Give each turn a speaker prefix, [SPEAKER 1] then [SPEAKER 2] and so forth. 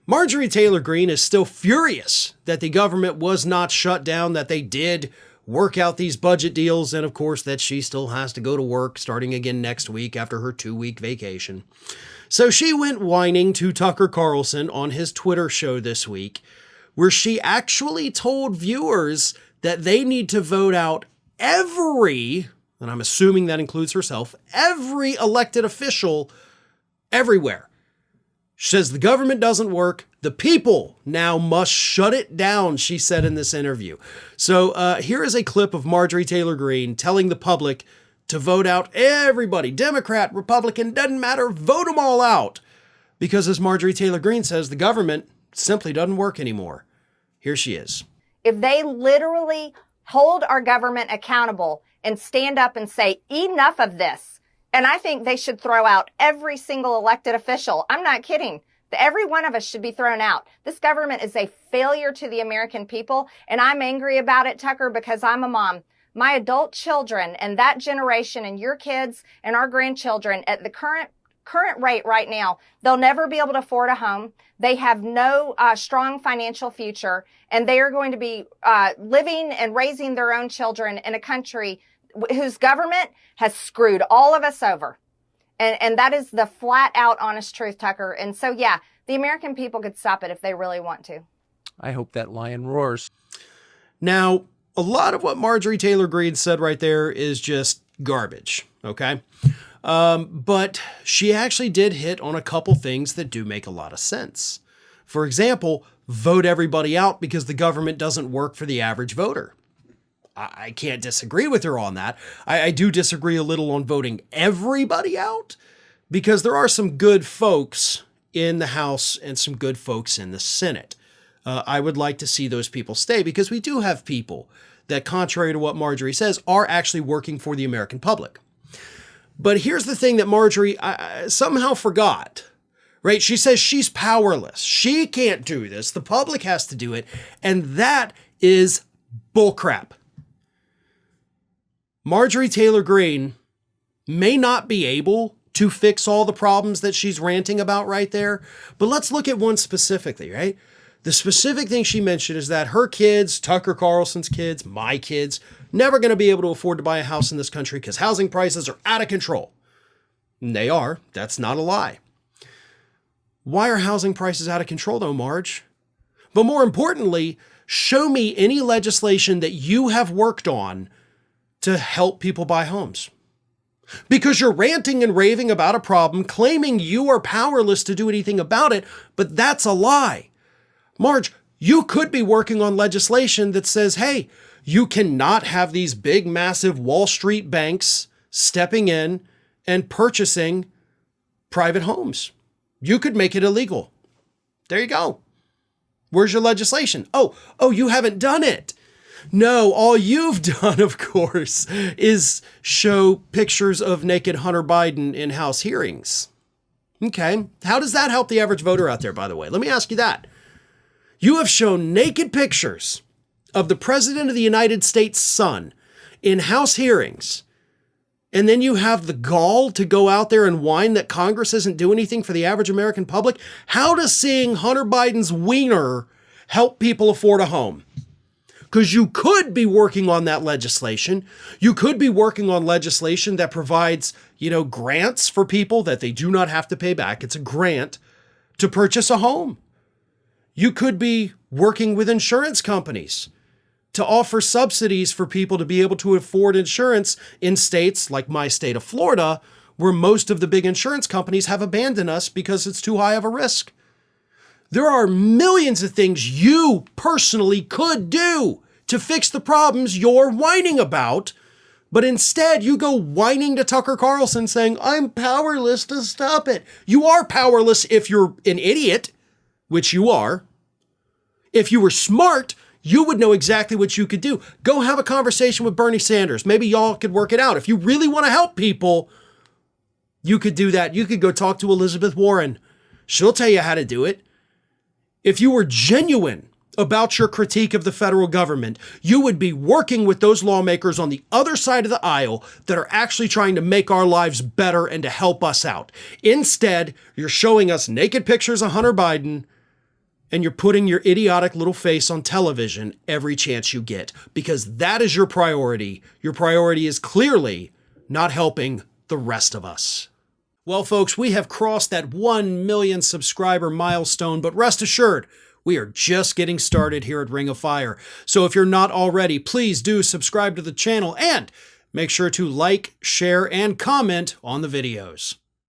[SPEAKER 1] Marjorie Taylor Greene is still furious that the government was not shut down, that they did work out these budget deals, and of course that she still has to go to work starting again next week after her 2-week vacation. So she went whining to Tucker Carlson on his Twitter show this week, where she actually told viewers that they need to vote out every, and I'm assuming that includes herself, every elected official everywhere. She says the government doesn't work. The people now must shut it down, she said in this interview. So here is a clip of Marjorie Taylor Greene telling the public to vote out everybody. Democrat, Republican, doesn't matter. Vote them all out. Because as Marjorie Taylor Greene says, the government simply doesn't work anymore. Here she is.
[SPEAKER 2] If they literally hold our government accountable and stand up and say, enough of this, and I think they should throw out every single elected official. I'm not kidding. Every one of us should be thrown out. This government is a failure to the American people, and I'm angry about it, Tucker, because I'm a mom. My adult children and that generation and your kids and our grandchildren at the current rate right now, they'll never be able to afford a home. They have no strong financial future, and they are going to be living and raising their own children in a country whose government has screwed all of us over. And that is the flat out honest truth, Tucker. And so, yeah, the American people could stop it if they really want to.
[SPEAKER 3] I hope that lion roars.
[SPEAKER 1] Now, a lot of what Marjorie Taylor Greene said right there is just garbage, okay? But she actually did hit on a couple things that do make a lot of sense. For example, vote everybody out because the government doesn't work for the average voter. I can't disagree with her on that. I do disagree a little on voting everybody out because there are some good folks in the House and some good folks in the Senate. I would like to see those people stay because we do have people that, contrary to what Marjorie says, are actually working for the American public. But here's the thing that Marjorie somehow forgot, right? She says she's powerless. She can't do this. The public has to do it. And that is bullcrap. Marjorie Taylor Greene may not be able to fix all the problems that she's ranting about right there, but let's look at one specifically, right? The specific thing she mentioned is that her kids, Tucker Carlson's kids, my kids, never going to be able to afford to buy a house in this country because housing prices are out of control. And they are. That's not a lie. Why are housing prices out of control though, Marge? But more importantly, show me any legislation that you have worked on to help people buy homes. Because you're ranting and raving about a problem, claiming you are powerless to do anything about it, but that's a lie. Marge, you could be working on legislation that says, hey, you cannot have these big, massive Wall Street banks stepping in and purchasing private homes. You could make it illegal. There you go. Where's your legislation? Oh, you haven't done it. No, all you've done, of course, is show pictures of naked Hunter Biden in House hearings. Okay, how does that help the average voter out there, by the way? Let me ask you that. You have shown naked pictures of the President of the United States' son in House hearings, and then you have the gall to go out there and whine that Congress isn't doing anything for the average American public. How does seeing Hunter Biden's wiener help people afford a home? Because you could be working on that legislation. You could be working on legislation that provides, grants for people that they do not have to pay back. It's a grant to purchase a home. You could be working with insurance companies to offer subsidies for people to be able to afford insurance in states like my state of Florida, where most of the big insurance companies have abandoned us because it's too high of a risk. There are millions of things you personally could do to fix the problems you're whining about, but instead you go whining to Tucker Carlson saying, I'm powerless to stop it. You are powerless if you're an idiot, which you are. If you were smart, you would know exactly what you could do. Go have a conversation with Bernie Sanders. Maybe y'all could work it out. If you really want to help people, you could do that. You could go talk to Elizabeth Warren. She'll tell you how to do it. If you were genuine about your critique of the federal government, you would be working with those lawmakers on the other side of the aisle that are actually trying to make our lives better and to help us out. Instead, you're showing us naked pictures of Hunter Biden and you're putting your idiotic little face on television every chance you get, because that is your priority. Your priority is clearly not helping the rest of us. Well, folks, we have crossed that 1 million subscriber milestone, but rest assured, we are just getting started here at Ring of Fire. So if you're not already, please do subscribe to the channel and make sure to like, share, and comment on the videos.